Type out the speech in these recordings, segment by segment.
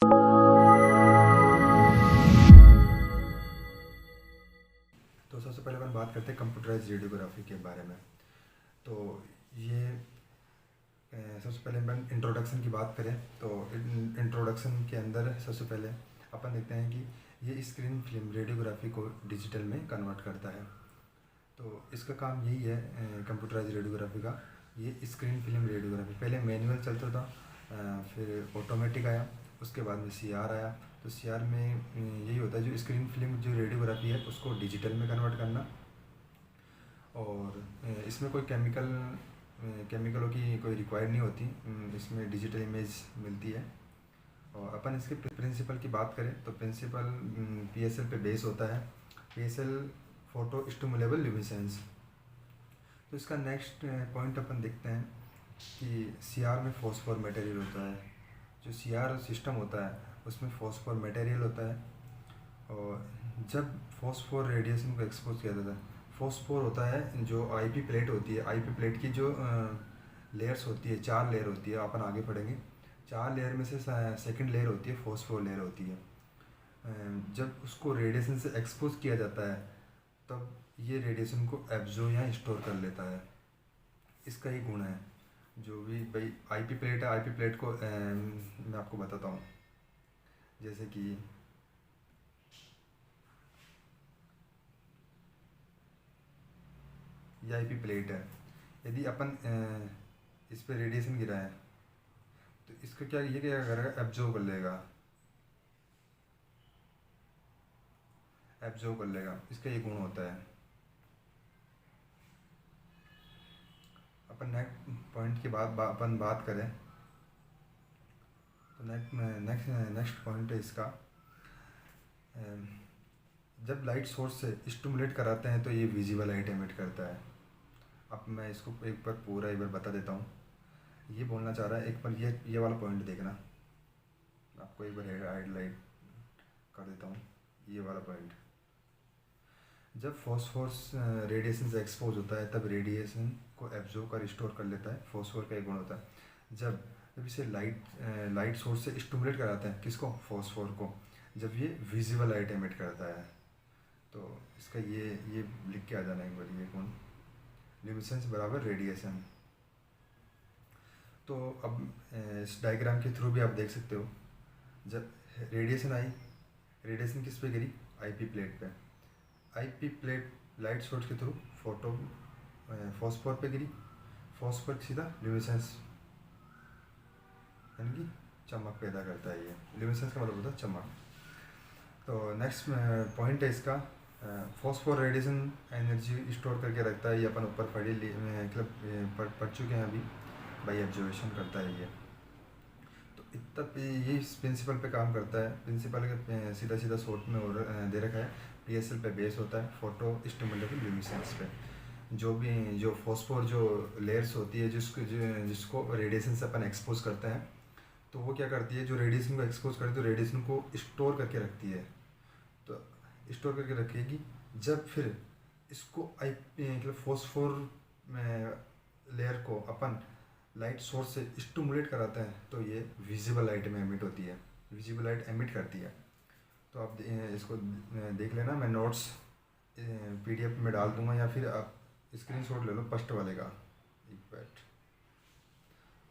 तो सबसे पहले अपन बात करते हैं कंप्यूटराइज रेडियोग्राफी के बारे में। तो ये सबसे पहले अपन इंट्रोडक्शन की बात करें तो इंट्रोडक्शन के अंदर सबसे पहले अपन देखते हैं कि ये स्क्रीन फिल्म रेडियोग्राफी को डिजिटल में कन्वर्ट करता है। तो इसका काम यही है कंप्यूटराइज रेडियोग्राफी का। ये स्क्रीन फिल्म रेडियोग्राफी पहले मैनुअल चलता था, फिर ऑटोमेटिक आया, उसके बाद में सीआर आया। तो सीआर में यही होता है, जो स्क्रीन फिल्म जो रेडियोग्राफी है उसको डिजिटल में कन्वर्ट करना। और इसमें कोई केमिकलों की कोई रिक्वायर्ड नहीं होती, इसमें डिजिटल इमेज मिलती है। और अपन इसके प्रिंसिपल की बात करें तो प्रिंसिपल पीएसएल पे बेस होता है। PSL photo stimulable luminescence. तो इसका नेक्स्ट पॉइंट अपन देखते हैं कि सीआर में फॉस्फोर मटेरियल होता है। जो सीआर सिस्टम होता है उसमें फॉस्फोर मटेरियल होता है। और जब फॉस्फोर रेडिएशन को एक्सपोज किया जाता है, फॉस्फोर होता है जो आईपी प्लेट होती है। आईपी प्लेट की जो लेयर्स होती है, 4 लेयर होती है, अपन आगे पढ़ेंगे। 4 लेयर में से सेकंड लेयर होती है फॉस्फोर लेयर होती है। जब उसको रेडिएशन से एक्सपोज किया जाता है तब ये रेडिएशन को एब्जॉर्ब या स्टोर कर लेता है। इसका ही गुण है। जो भी भाई आईपी प्लेट है, आईपी प्लेट को मैं आपको बताता हूँ। जैसे कि ये आईपी प्लेट है, यदि अपन इस पर रेडिएशन गिरा है तो इसका क्या करेगा, एब्जॉर्ब कर लेगा। एब्जॉर्ब कर लेगा, इसका ये गुण होता है। अपन नेक्स्ट पॉइंट की अपन बात करें तो नेक्स्ट पॉइंट है इसका। जब लाइट सोर्स से स्टिमुलेट कराते हैं तो ये विजिबल लाइट एमिट करता है। अब मैं इसको एक बार पूरा एक बार बता देता हूँ। ये बोलना चाह रहा है, एक बार ये वाला पॉइंट देखना। आपको एक बार हाईलाइट कर देता हूँ ये वाला पॉइंट। जब फॉस्फोरस रेडिएशन से एक्सपोज होता है तब रेडिएशन को एब्जॉर्ब कर स्टोर कर लेता है। फॉस्फोर का एक गुण होता है। जब इसे लाइट सोर्स से स्टिमुलेट कराते हैं, किसको, फॉस्फोर को, जब ये विजिबल लाइट एमिट करता है। तो इसका ये लिख के आ जाना एक बार, ये गुण ल्यूमिनेसेंस बराबर रेडिएशन। तो अब इस डायग्राम के थ्रू भी आप देख सकते हो, जब रेडिएशन आई, रेडिएशन किस पे गिरी, आईपी प्लेट पे। आईपी प्लेट लाइट सोर्स के थ्रू फॉस्फोर पे गिरी। फॉस्फोर सीधा ल्यूमिनेसेंस यानी कि चमक पैदा करता है। ये ल्यूमिनेसेंस का मतलब होता है चमक। तो नेक्स्ट पॉइंट है इसका, फॉस्फोर रेडिएशन एनर्जी स्टोर करके रखता है। ये अपन ऊपर मतलब पढ़ चुके हैं अभी, बाई एब्जर्वेशन करता है ये। तो इतना पे ये इस प्रिंसिपल पे काम करता है। प्रिंसिपल के सीधा सीधा शॉर्ट में और दे रखा है, पीएसएल पे बेस होता है, फोटो स्टिमुलेबल ल्यूमिनेसेंस पे। जो फॉस्फोर जो लेयर्स होती है जिसको रेडिएशन से अपन एक्सपोज करते हैं, तो वो क्या करती है, जो रेडिएशन को एक्सपोज करती है तो रेडिएशन को स्टोर करके रखती है। तो स्टोर करके रखेगी, जब फिर इसको मतलब फॉस्फोर लेयर को अपन लाइट सोर्स से स्टिमुलेट कराते हैं तो ये विजिबल लाइट में एमिट होती है, विजिबल लाइट एमिट करती है। तो आप इसको देख लेना, मैं नोट्स पीडीएफ में डाल दूंगा, या फिर आप स्क्रीनशॉट ले लो फर्स्ट वाले का। एक मिनट,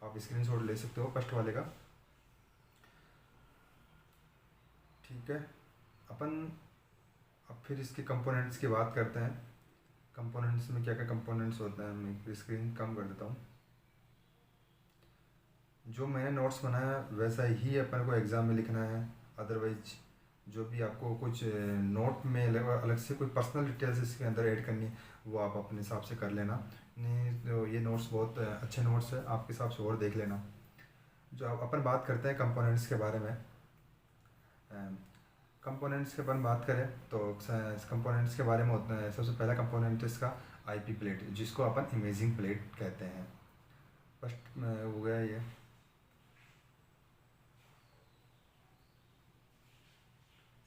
आप स्क्रीनशॉट ले सकते हो फर्स्ट वाले का, ठीक है। अपन अब फिर इसके कंपोनेंट्स की बात करते हैं। कंपोनेंट्स में क्या क्या कंपोनेंट्स होते हैं, मैं स्क्रीन कम कर देता हूँ। जो मैंने नोट्स बनाया वैसा ही अपन को एग्ज़ाम में लिखना है। अदरवाइज जो भी आपको कुछ नोट में अलग से कोई पर्सनल डिटेल्स इसके अंदर ऐड करनी है वो आप अपने हिसाब से कर लेना। नहीं तो ये नोट्स बहुत अच्छे नोट्स है, आपके हिसाब से और देख लेना। जो अपन बात करते हैं कंपोनेंट्स के बारे में, कंपोनेंट्स के अपन बात करें तो कंपोनेंट्स के बारे में होता है। सबसे पहला कंपोनेंट इसका आईपी प्लेट, जिसको अपन इमेजिंग प्लेट कहते हैं। फर्स्ट हो गया ये।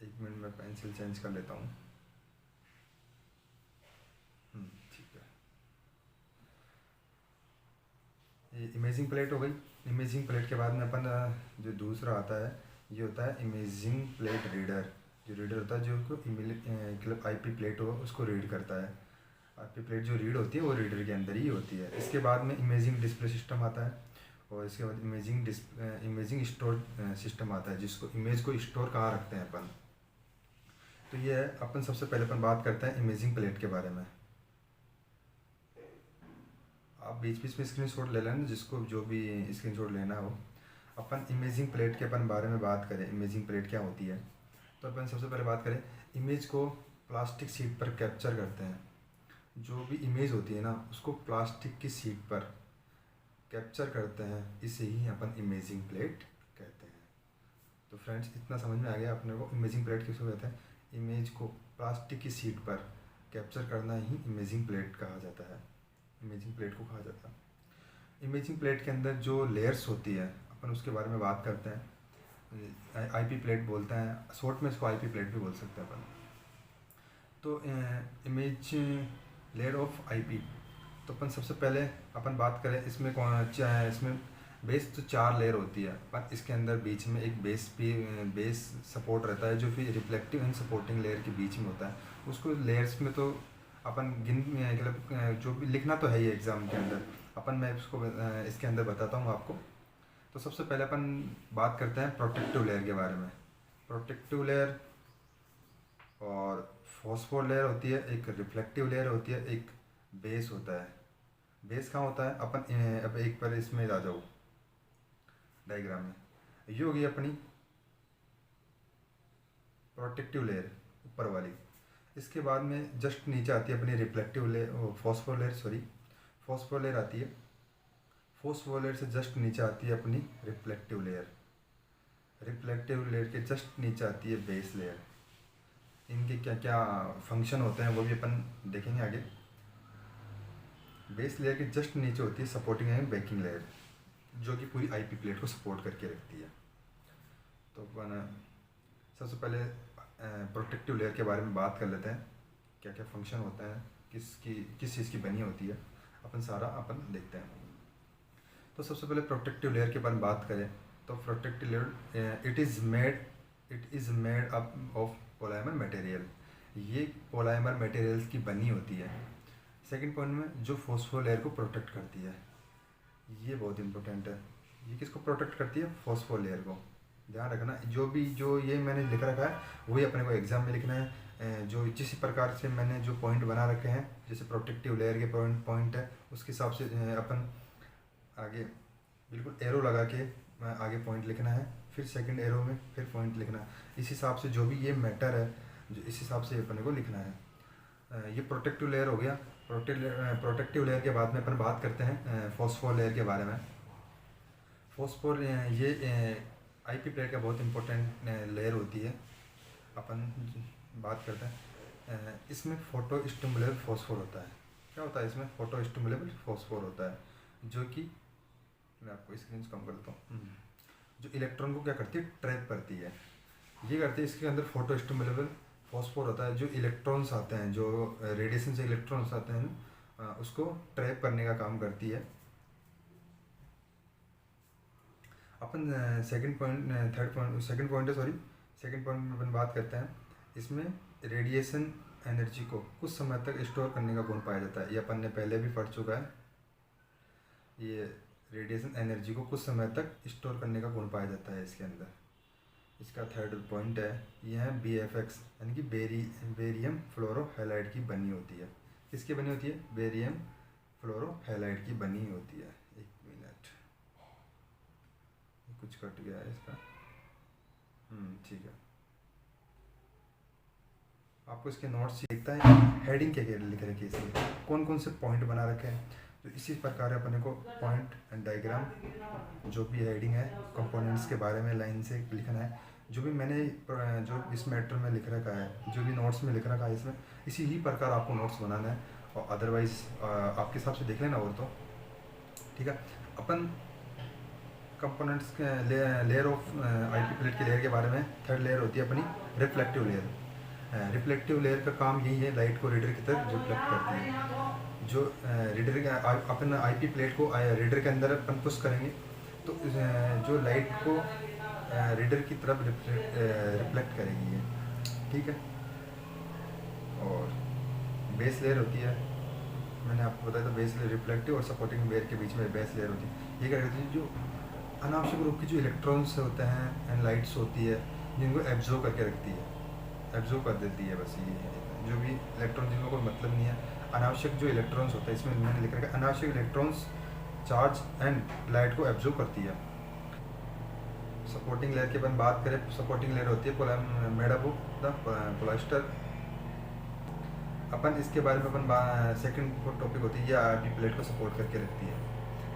एक मिनट में पेंसिल चेंज कर लेता हूँ। ठीक है, ये इमेजिंग प्लेट हो गई। इमेजिंग प्लेट के बाद में अपन जो दूसरा आता है ये होता है इमेजिंग प्लेट रीडर। जो रीडर होता है जो मतलब आईपी प्लेट हो उसको रीड करता है। आईपी प्लेट जो रीड होती है वो रीडर के अंदर ही होती है। इसके बाद में इमेजिंग डिस्प्ले सिस्टम आता है, और इसके बाद इमेजिंग स्टोर सिस्टम आता है, जिसको इमेज को स्टोर कहाँ रखते हैं अपन। तो ये है, अपन सबसे पहले अपन बात करते हैं इमेजिंग प्लेट के बारे में। आप बीच बीच में स्क्रीनशॉट ले लेना, जिसको जो भी स्क्रीनशॉट लेना हो। अपन इमेजिंग प्लेट के अपन बारे में बात करें, इमेजिंग प्लेट क्या होती है, तो अपन सबसे पहले बात करें, इमेज को प्लास्टिक शीट पर कैप्चर करते हैं। जो भी इमेज होती है ना उसको प्लास्टिक की शीट पर कैप्चर करते हैं, इसे ही अपन इमेजिंग प्लेट कहते हैं। तो फ्रेंड्स, इतना समझ में आ गया अपने को इमेजिंग प्लेट किसको कहते हैं। इमेज को प्लास्टिक की शीट पर कैप्चर करना ही इमेजिंग प्लेट कहा जाता है, इमेजिंग प्लेट को कहा जाता है। इमेजिंग प्लेट के अंदर जो लेयर्स होती है अपन उसके बारे में बात करते हैं। आईपी प्लेट बोलते हैं, शॉर्ट में इसको आईपी प्लेट भी बोल सकते हैं अपन। तो इमेज लेयर ऑफ आईपी, तो अपन सबसे पहले अपन बात करें इसमें इसमें बेस तो 4 लेयर होती है, पर इसके अंदर बीच में एक बेस सपोर्ट रहता है, जो फिर रिफ्लेक्टिव एंड सपोर्टिंग लेयर के बीच में होता है। उसको लेयर्स में तो अपन मतलब जो भी लिखना तो है ही एग्ज़ाम के अंदर, अपन मैं इसको इसके अंदर बताता हूँ आपको। तो सबसे पहले अपन बात करते हैं प्रोटेक्टिव लेयर के बारे में। प्रोटेक्टिव लेयर और फॉस्फोर लेयर होती है, एक रिफ्लेक्टिव लेयर होती है, एक बेस होता है। बेस कहाँ होता है, अपन अब एक बार इसमें आ जाओ डायग्राम में। ये होगी अपनी प्रोटेक्टिव लेयर ऊपर वाली। इसके बाद में जस्ट नीचे आती है अपनी रिफ्लेक्टिव लेयर, फॉस्फोर लेयर आती है। फॉस्फोर लेयर से जस्ट नीचे आती है अपनी रिफ्लेक्टिव लेयर। रिफ्लेक्टिव लेयर के जस्ट नीचे आती है बेस लेयर। इनके क्या क्या फंक्शन होते हैं वो भी अपन देखेंगे आगे। बेस लेयर के जस्ट नीचे होती है सपोर्टिंग एंड बैकिंग लेयर, जो कि पूरी आईपी प्लेट को सपोर्ट करके रखती है। तो अपन सबसे पहले प्रोटेक्टिव लेयर के बारे में बात कर लेते हैं, क्या क्या फंक्शन होता है, किस चीज़ की बनी होती है, अपन सारा देखते हैं। तो सबसे पहले प्रोटेक्टिव लेयर के बारे में बात करें तो protective layer it is made up of polymer material. ये पॉलीमर मटेरियल्स की बनी होती है। सेकंड पॉइंट में जो फॉस्फोर लेयर को प्रोटेक्ट करती है, ये बहुत इंपॉर्टेंट है। ये किसको प्रोटेक्ट करती है, फॉस्फोर लेयर को। ध्यान रखना, जो ये मैंने लिख रखा है वही अपने को एग्जाम में लिखना है। जो जिस प्रकार से मैंने जो पॉइंट बना रखे हैं, जैसे प्रोटेक्टिव लेयर के पॉइंट है, उसके हिसाब से अपन आगे बिल्कुल एरो लगा के आगे पॉइंट लिखना है, फिर सेकंड एरो में फिर पॉइंट लिखना है। इस हिसाब से जो भी ये मैटर है, जो इस हिसाब से अपने को लिखना है। ये प्रोटेक्टिव लेयर हो गया। प्रोटेक्टिव लेयर के बाद में अपन बात करते हैं फॉस्फोर लेयर के बारे में। फॉस्फोर ये आईपी प्लेट का बहुत इंपॉर्टेंट लेयर होती है। अपन बात करते हैं इसमें फोटो स्टिमुलेबल फॉस्फोर होता है। क्या होता है इसमें, फोटो स्टिमुलेबल फॉस्फोर होता है, जो कि मैं आपको स्क्रीन कम करता हूँ, जो इलेक्ट्रॉन को क्या करती है, ट्रैप करती है। ये करती है, इसके अंदर फोटो स्टिमुलेबल फॉस्फोर होता है। जो इलेक्ट्रॉन्स आते हैं, जो रेडिएशन से इलेक्ट्रॉन्स आते हैं, उसको ट्रैप करने का काम करती है। अपन सेकंड पॉइंट में अपन बात करते हैं। इसमें रेडिएशन एनर्जी को कुछ समय तक स्टोर करने का गुण पाया जाता है। ये अपन ने पहले भी पढ़ चुका है। ये रेडिएशन एनर्जी को कुछ समय तक स्टोर करने का गुण पाया जाता है इसके अंदर। इसका थर्ड पॉइंट है, ये है BFX, यानी कि बेरियम फ्लोरोहैलाइड की बनी होती है। किसकी बनी होती है, बेरियम फ्लोरोहैलाइड की बनी होती है। एक मिनट, कुछ कट गया है इसका, ठीक है। आपको इसके नोट्स लिखता है, हेडिंग क्या लिख रखी है, इसमें कौन कौन से पॉइंट बना रखे हैं। तो इसी प्रकार अपने को पॉइंट एंड डायग्राम, जो भी हेडिंग है, कंपोनेंट्स के बारे में लाइन से लिखना है। जो भी मैंने जो इस मैटर में लिख रखा है, जो भी नोट्स में लिख रखा है, इसमें इसी ही प्रकार आपको नोट्स बनाना है। और अदरवाइज़ आपके हिसाब से देख लेना, और तो ठीक है। अपन कंपोनेंट्स के लेयर ऑफ आईपी प्लेट के लेयर के बारे में, थर्ड लेयर होती है अपनी रिफ्लेक्टिव लेयर। रिफ्लेक्टिव लेयर का काम यही है, लाइट को रीडर की तरफ रिफ्लेक्ट करती है। जो रीडर के अपन आईपी प्लेट को रीडर के अंदर अपन पुश करेंगे, तो जो लाइट को रीडर की तरफ रिफ्लेक्ट करेगी ये, ठीक है। और बेस लेयर होती है, मैंने आपको बताया था बेस लेयर रिफ्लेक्टिव और सपोर्टिंग लेयर के बीच में बेस लेयर होती है। ये क्या करती है, जो अनावश्यक रूप के जो इलेक्ट्रॉन्स होते हैं एंड लाइट्स होती है जिनको एब्जॉर्ब करके रखती है, एब्जॉर्ब कर देती है। बस ये जो भी इलेक्ट्रॉन जिनको कोई मतलब नहीं है, अनावश्यक जो इलेक्ट्रॉन्स होता है, इसमें मैंने लिख रखा है अनावश्यक इलेक्ट्रॉन्स चार्ज एंड लाइट को एब्जॉर्ब करती है। सपोर्टिंग लेयर की अपन बात करें, सपोर्टिंग लेयर होती है made up of the polyester. अपन इसके बारे में अपन सेकंड टॉपिक होती है, ये आईपी प्लेट को सपोर्ट करके रखती है।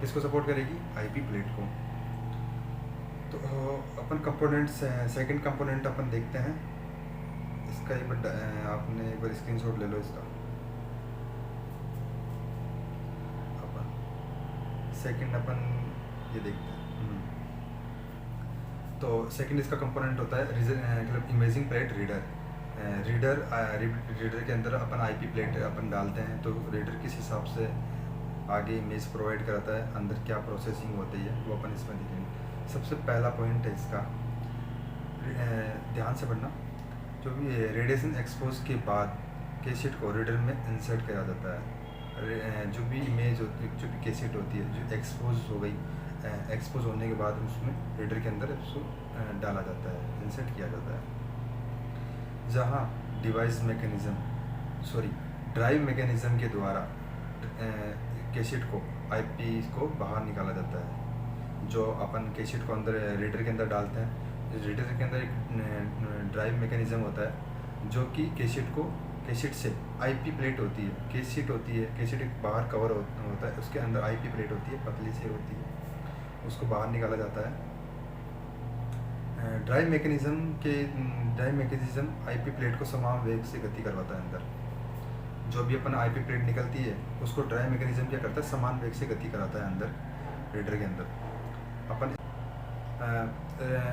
किसको सपोर्ट करेगी? आईपी प्लेट को। तो अपन कंपोनेंट्स, सेकंड कंपोनेंट अपन देखते हैं इसका। एक बार आपने एक बार स्क्रीनशॉट ले लो इसका। अपन सेकंड अपन ये देखते हैं। तो सेकंड इसका कंपोनेंट होता है मतलब इमेजिंग प्लेट रीडर। रीडर के अंदर अपन आईपी प्लेट अपन डालते हैं, तो रीडर किस हिसाब से आगे इमेज प्रोवाइड कराता है, अंदर क्या प्रोसेसिंग होती है, वो अपन इसमें देखेंगे। सबसे पहला पॉइंट है इसका, ध्यान से पढ़ना। जो भी रेडिएशन एक्सपोज के बाद कैसेट को रीडर में इंसर्ट किया जाता है। जो भी इमेज होती है, जो भी कैसेट होती है जो एक्सपोज हो गई, एक्सपोज होने के बाद उसमें रीडर के अंदर उसको डाला जाता है, इंसर्ट किया जाता है। जहाँ डिवाइस मैकेनिज़्म ड्राइव मैकेनिज़्म के द्वारा कैसेट को आईपी को बाहर निकाला जाता है। जो अपन कैसेट को अंदर रीडर के अंदर डालते हैं, रीडर के अंदर एक ड्राइव मैकेनिज़्म होता है जो कि कैसेट से आईपी प्लेट होती है, कैसेट एक बाहर कवर होता है, उसके अंदर आईपी प्लेट होती है, पतली सी होती है, उसको बाहर निकाला जाता है। ड्राइव मैकेनिज़्म आईपी प्लेट को समान वेग से गति करवाता है अंदर। जो भी अपन आईपी प्लेट निकलती है उसको ड्राइव मैकेनिज़्म क्या करता है, समान वेग से गति कराता है अंदर रीडर के अंदर। अपन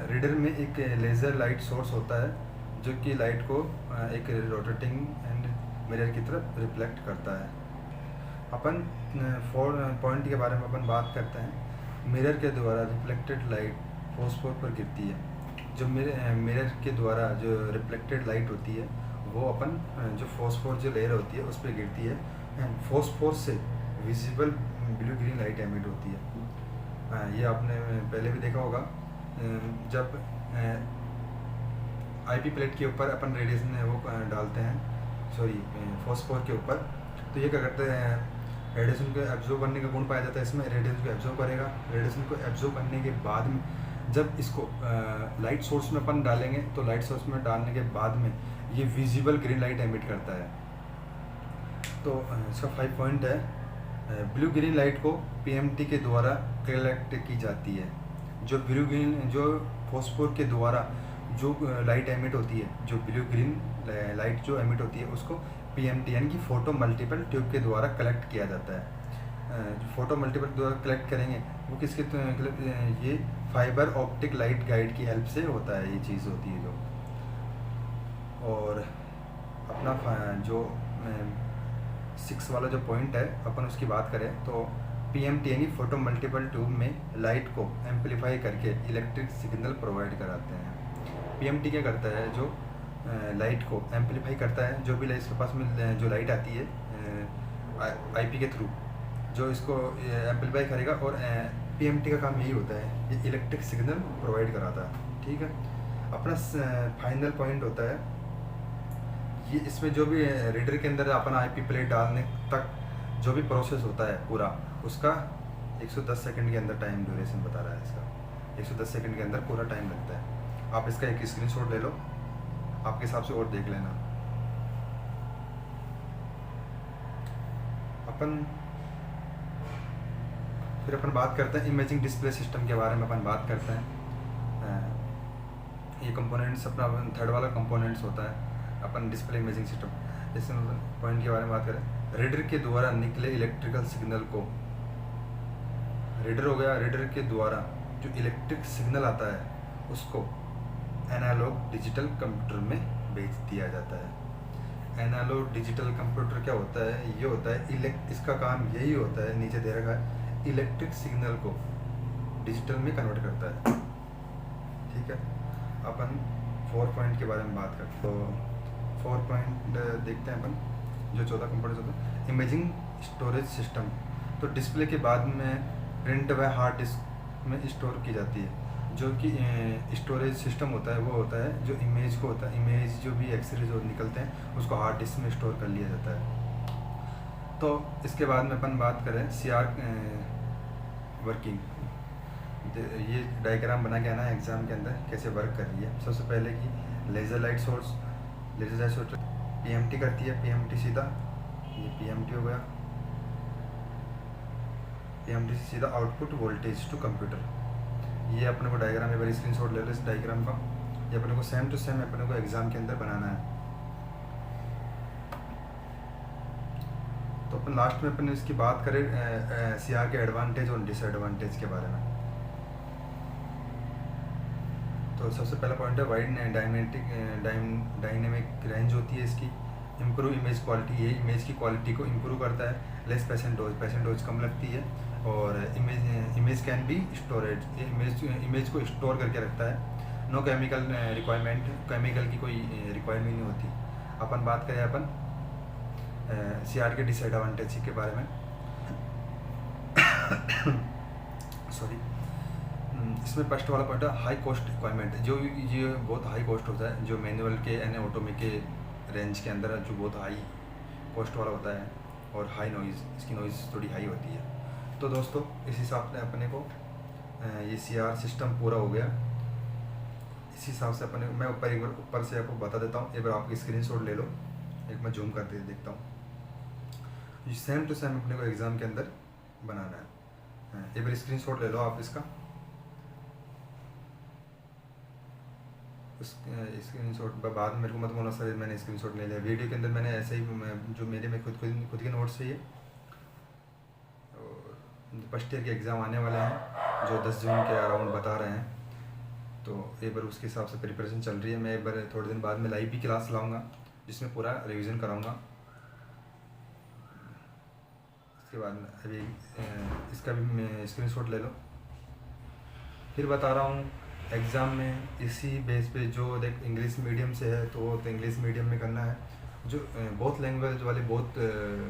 रीडर में एक लेज़र लाइट सोर्स होता है जो कि लाइट को एक रोटेटिंग एंड मिरर की तरफ रिफ्लेक्ट करता है। अपन पॉइंट के बारे में अपन बात करते हैं। मिरर के द्वारा रिफ्लेक्टेड लाइट फॉस्फोर पर गिरती है। जो मिरर के द्वारा जो रिफ्लेक्टेड लाइट होती है वो अपन जो फॉस्फोर जो लेयर होती है उस पर गिरती है एंड फॉस्फोर से visible blue green light emit होती है। ये आपने पहले भी देखा होगा, जब आईपी प्लेट के ऊपर अपन रेडिएशन वो डालते हैं फॉस्फोर के ऊपर, तो ये क्या करते हैं, रेडिएशन को एब्जॉर्ब करने का गुण पाया जाता है इसमें। रेडिएशन को एब्जॉर्ब करेगा, रेडिएशन को एब्जॉर्ब करने के बाद में जब इसको लाइट सोर्स में अपन डालेंगे तो लाइट सोर्स में डालने के बाद में ये विजिबल ग्रीन लाइट एमिट करता है। तो इसका 5 पॉइंट है, ब्लू ग्रीन लाइट को पीएमटी के द्वारा कलेक्ट की जाती है। जो फॉस्फोर के द्वारा जो लाइट एमिट होती है, जो ब्लू ग्रीन लाइट जो एमिट होती है उसको पीएमटी यानी कि फोटो मल्टीपल ट्यूब के द्वारा कलेक्ट किया जाता है। जो फोटो मल्टीपल द्वारा कलेक्ट करेंगे वो किसके ये फाइबर ऑप्टिक लाइट गाइड की हेल्प से होता है, ये चीज़ होती है जो। और अपना जो 6 वाला जो पॉइंट है अपन उसकी बात करें तो पीएमटी यानी फोटो मल्टीपल ट्यूब में लाइट को एम्पलीफाई करके इलेक्ट्रिक सिग्नल प्रोवाइड कराते हैं। पीएमटी क्या करता है, जो लाइट को एम्पलीफाई करता है, जो भी इसके पास में जो लाइट आती है आईपी के थ्रू जो इसको एम्पलीफाई करेगा, और पीएमटी का काम यही होता है, ये इलेक्ट्रिक सिग्नल प्रोवाइड कराता है। ठीक है, अपना फाइनल पॉइंट होता है ये, इसमें जो भी रीडर के अंदर अपन आईपी प्लेट डालने तक जो भी प्रोसेस होता है पूरा, उसका 110 सेकंड के अंदर टाइम ड्यूरेशन बता रहा है इसका। 110 सेकंड के अंदर पूरा टाइम लगता है। आप इसका एक स्क्रीनशॉट ले लो, आपके हिसाब से और देख लेना। फिर अपन बात करते हैं इमेजिंग डिस्प्ले सिस्टम के बारे में। अपन बात करते हैं ये कंपोनेंट्स, अपना थर्ड वाला कंपोनेंट्स होता है अपन डिस्प्ले इमेजिंग सिस्टम। इस पॉइंट के बारे में बात करें, रीडर के द्वारा निकले इलेक्ट्रिकल सिग्नल को, रीडर हो गया, रीडर के द्वारा जो इलेक्ट्रिक सिग्नल आता है उसको एनालॉग डिजिटल कंप्यूटर में भेज दिया जाता है। एनालॉग डिजिटल कंप्यूटर क्या होता है, ये होता है इसका काम यही होता है, नीचे दे रखा है, इलेक्ट्रिक सिग्नल को डिजिटल में कन्वर्ट करता है। ठीक है। अपन 4 पॉइंट के बारे में बात करते हैं। तो 4 पॉइंट देखते हैं अपन, जो 14 कंपोनेंट्स होते हैं। इमेजिंग स्टोरेज सिस्टम, तो डिस्प्ले के बाद में प्रिंट व हार्ड डिस्क में स्टोर की जाती है। जो कि स्टोरेज सिस्टम होता है वो होता है जो इमेज को होता है, इमेज जो भी एक्सरे जो निकलते हैं उसको हार्ड डिस्क में स्टोर कर लिया जाता है। तो इसके बाद में अपन बात करें CR वर्किंग, ये डायग्राम बना के आना है एग्ज़ाम के अंदर कैसे वर्क कर रही है। सबसे पहले कि लेज़र लाइट सोर्स PMT करती है, PMT सीधा, ये PMT हो गया, PMT से सीधा आउटपुट वोल्टेज टू कंप्यूटर। ये अपने को डायग्राम एक बार स्क्रीनशॉट ले लो इस डायग्राम का, ये अपने को सेम टू सेम अपने को एग्ज़ाम के अंदर बनाना है। तो अपन लास्ट में अपन इसकी बात करें CR के एडवांटेज और डिसएडवांटेज के बारे में। तो सबसे पहला पॉइंट है वाइड डायनेमिक रेंज होती है इसकी। इम्प्रूव इमेज क्वालिटी, ये इमेज की क्वालिटी को इम्प्रूव करता है। लेस पेशेंट डोज कम लगती है। और इमेज कैन बी स्टोरेज, ये इमेज को स्टोर करके रखता है। नो केमिकल रिक्वायरमेंट, केमिकल की कोई रिक्वायरमेंट नहीं होती। अपन बात करें अपन CR के डिसएडवांटेज के बारे में सॉरी, इसमें फर्स्ट वाला पॉइंट है हाई कॉस्ट रिक्वायरमेंट। जो ये बहुत हाई कॉस्ट होता है, जो मैनुअल के यानी ऑटोमेटिक के रेंज के अंदर जो बहुत हाई कॉस्ट वाला होता है, और हाई नॉइज़, इसकी नॉइज़ थोड़ी हाई होती है। तो दोस्तों इस हिसाब से अपने को ये CR सिस्टम पूरा हो गया। इस हिसाब से अपने मैं एक बार ऊपर से आपको बता देता हूँ, एक बार आप स्क्रीनशॉट ले लो, एक मैं जूम करके देखता हूँ। ये सेम टू सेम अपने को एग्ज़ाम के अंदर बनाना है। एक बार स्क्रीनशॉट ले लो आप इसका, स्क्रीनशॉट बाद में मेरे को मत बोलना सर मैंने स्क्रीनशॉट ले लिया। वीडियो के अंदर मैंने ऐसे ही जो मेरे में खुद के नोट्स चाहिए। और फर्स्ट ईयर के एग्ज़ाम आने वाले हैं जो 10 जून के अराउंड बता रहे हैं, तो एक बार उसके हिसाब से प्रिपरेशन चल रही है। मैं एक बार थोड़े दिन बाद में लाइव भी क्लास लाऊंगा जिसमें पूरा रिवीजन कराऊंगा। इसके बाद में अभी इसका भी स्क्रीनशॉट ले लो। फिर बता रहा हूँ एग्ज़ाम में इसी बेस पे, जो देख इंग्लिश मीडियम से है तो इंग्लिश मीडियम में करना है। जो बहुत लैंग्वेज वाले बहुत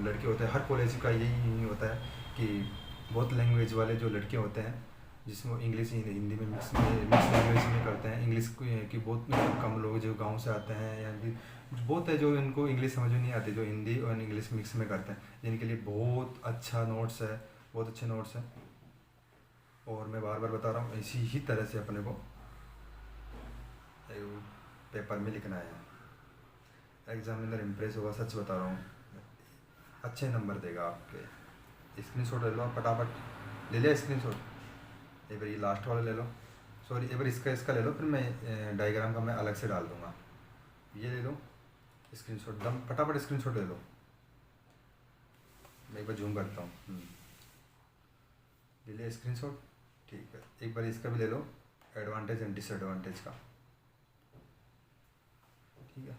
लड़के होते हैं, हर कॉलेज का यही होता है कि बहुत लैंग्वेज वाले जो लड़के होते हैं जिसमें इंग्लिश हिंदी में मिक्स लैंग्वेज में करते हैं। इंग्लिश की बहुत कम लोग जो गांव से आते हैं या फिर बहुत है जो इनको इंग्लिश समझ में नहीं आती, जो हिंदी और इंग्लिश मिक्स में करते हैं, जिनके लिए बहुत अच्छा नोट्स है, बहुत अच्छे नोट्स हैं। और मैं बार बार बता रहा हूँ इसी ही तरह से अपने को पेपर में लिखना है। एग्जामिनर इम्प्रेस होगा, सच बता रहा हूँ, अच्छे नंबर देगा आपके। स्क्रीनशॉट ले लो आप फटाफट, ले लिया स्क्रीनशॉट। एक बार ये लास्ट वाला ले लो, सॉरी एक बार इसका ले लो, फिर मैं डायग्राम का मैं अलग से डाल दूँगा। ये ले लो स्क्रीनशॉट, दम फटाफट स्क्रीनशॉट ले लो। मैं एक बार जूम करता हूँ, ले लिया स्क्रीनशॉट, ठीक है। एक बार इसका भी ले लो, एडवांटेज एंड डिसएडवांटेज का, ठीक है।